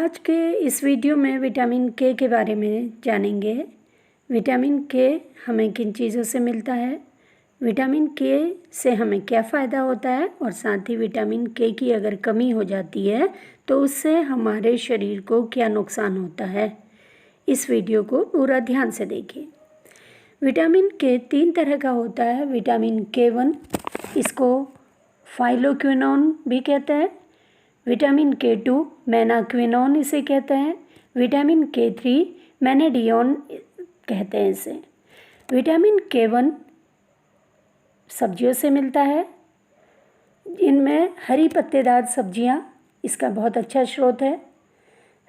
आज के इस वीडियो में विटामिन के बारे में जानेंगे। विटामिन के हमें किन चीज़ों से मिलता है, विटामिन के से हमें क्या फ़ायदा होता है और साथ ही विटामिन के की अगर कमी हो जाती है तो उससे हमारे शरीर को क्या नुकसान होता है। इस वीडियो को पूरा ध्यान से देखिए। विटामिन के 3 तरह का होता है। विटामिन के1, इसको फाइलोक्विनोन भी कहते हैं। विटामिन के2 मेनाक्विनोन इसे कहते हैं। विटामिन के3 मैनेडियोन कहते हैं इसे। विटामिन के1 सब्जियों से मिलता है। इनमें हरी पत्तेदार सब्जियां इसका बहुत अच्छा स्रोत है।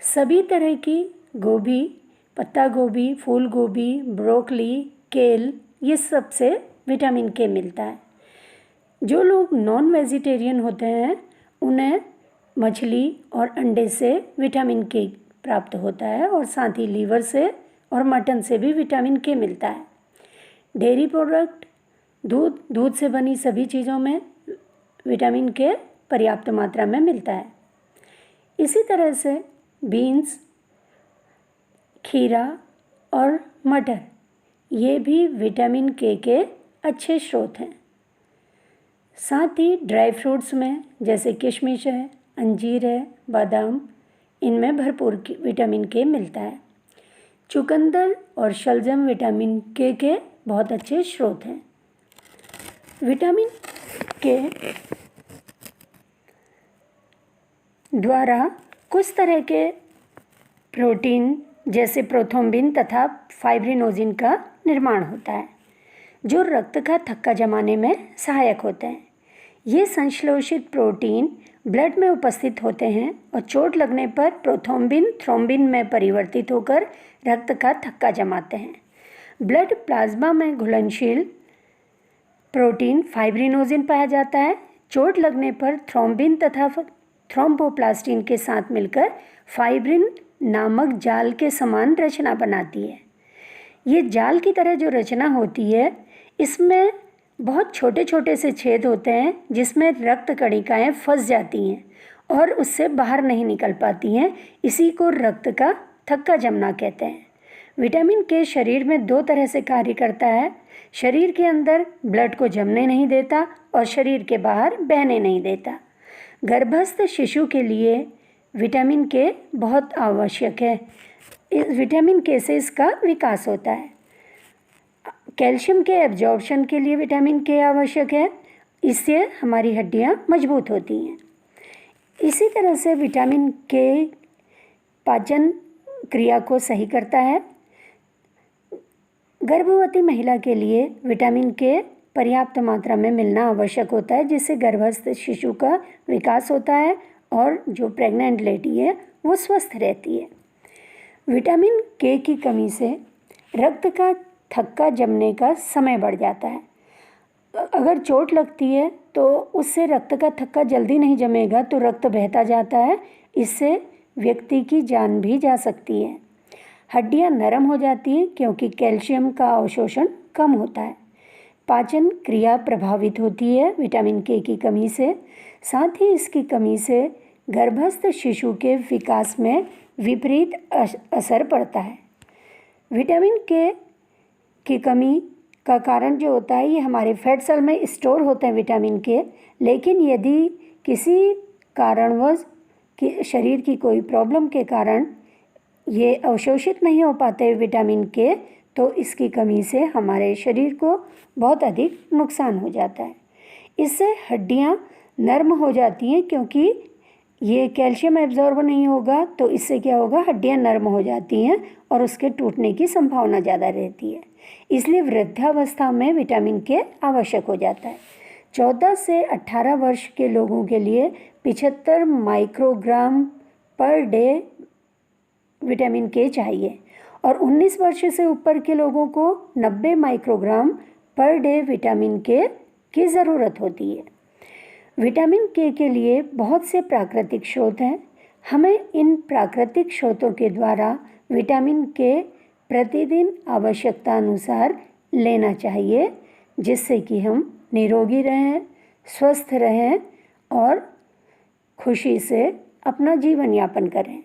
सभी तरह की गोभी, पत्ता गोभी, फूल गोभी, ब्रोकली, केल, ये सब से विटामिन के मिलता है। जो लोग नॉन वेजिटेरियन होते हैं उन्हें मछली और अंडे से विटामिन के प्राप्त होता है और साथ ही लीवर से और मटन से भी विटामिन के मिलता है। डेयरी प्रोडक्ट, दूध से बनी सभी चीज़ों में विटामिन के पर्याप्त मात्रा में मिलता है। इसी तरह से बीन्स, खीरा और मटर, ये भी विटामिन के अच्छे स्रोत हैं। साथ ही ड्राई फ्रूट्स में जैसे किशमिश है, अंजीर है, बादाम, इनमें भरपूर विटामिन के मिलता है। चुकंदर और शलजम विटामिन के बहुत अच्छे स्रोत हैं। विटामिन के द्वारा कुछ तरह के प्रोटीन जैसे प्रोथ्रोम्बिन तथा फाइब्रिनोजिन का निर्माण होता है, जो रक्त का थक्का जमाने में सहायक होते हैं। ये संश्लेषित प्रोटीन ब्लड में उपस्थित होते हैं और चोट लगने पर प्रोथ्रोम्बिन थ्रोम्बिन में परिवर्तित होकर रक्त का थक्का जमाते हैं। ब्लड प्लाज्मा में घुलनशील प्रोटीन फाइब्रिनोजिन पाया जाता है। चोट लगने पर थ्रोम्बिन तथा थ्रोम्बोप्लास्टिन के साथ मिलकर फाइब्रिन नामक जाल के समान रचना बनाती है। ये जाल की तरह जो रचना होती है, इसमें बहुत छोटे छोटे से छेद होते हैं जिसमें रक्त कणिकाएं फंस जाती हैं और उससे बाहर नहीं निकल पाती हैं। इसी को रक्त का थक्का जमना कहते हैं। विटामिन के शरीर में 2 तरह से कार्य करता है। शरीर के अंदर ब्लड को जमने नहीं देता और शरीर के बाहर बहने नहीं देता। गर्भस्थ शिशु के लिए विटामिन के बहुत आवश्यक है। इस विटामिन के से इसका विकास होता है। कैल्शियम के एब्जॉर्प्शन के लिए विटामिन के आवश्यक है। इससे हमारी हड्डियां मजबूत होती हैं। इसी तरह से विटामिन के पाचन क्रिया को सही करता है। गर्भवती महिला के लिए विटामिन के पर्याप्त मात्रा में मिलना आवश्यक होता है, जिससे गर्भस्थ शिशु का विकास होता है और जो प्रेग्नेंट लेडी है वो स्वस्थ रहती है। विटामिन के की कमी से रक्त का थक्का जमने का समय बढ़ जाता है। अगर चोट लगती है तो उससे रक्त का थक्का जल्दी नहीं जमेगा तो रक्त बहता जाता है। इससे व्यक्ति की जान भी जा सकती है। हड्डियां नरम हो जाती हैं क्योंकि कैल्शियम का अवशोषण कम होता है। पाचन क्रिया प्रभावित होती है विटामिन के की कमी से। साथ ही इसकी कमी से गर्भस्थ शिशु के विकास में विपरीत असर पड़ता है। विटामिन के की कमी का कारण जो होता है, ये हमारे फैट सेल में स्टोर होते हैं विटामिन के। लेकिन यदि किसी कारणवश कि शरीर की कोई प्रॉब्लम के कारण ये अवशोषित नहीं हो पाते विटामिन के, तो इसकी कमी से हमारे शरीर को बहुत अधिक नुकसान हो जाता है। इससे हड्डियां नर्म हो जाती हैं क्योंकि ये कैल्शियम एब्जॉर्ब नहीं होगा, तो इससे क्या होगा, हड्डियां नर्म हो जाती हैं और उसके टूटने की संभावना ज़्यादा रहती है। इसलिए वृद्धावस्था में विटामिन के आवश्यक हो जाता है। 14 से 18 वर्ष के लोगों के लिए 75 माइक्रोग्राम पर डे विटामिन के चाहिए और 19 वर्ष से ऊपर के लोगों को 90 माइक्रोग्राम पर डे विटामिन के की ज़रूरत होती है। विटामिन के लिए बहुत से प्राकृतिक स्रोत हैं। हमें इन प्राकृतिक स्रोतों के द्वारा विटामिन के प्रतिदिन आवश्यकता अनुसार लेना चाहिए, जिससे कि हम निरोगी रहें, स्वस्थ रहें और खुशी से अपना जीवन यापन करें।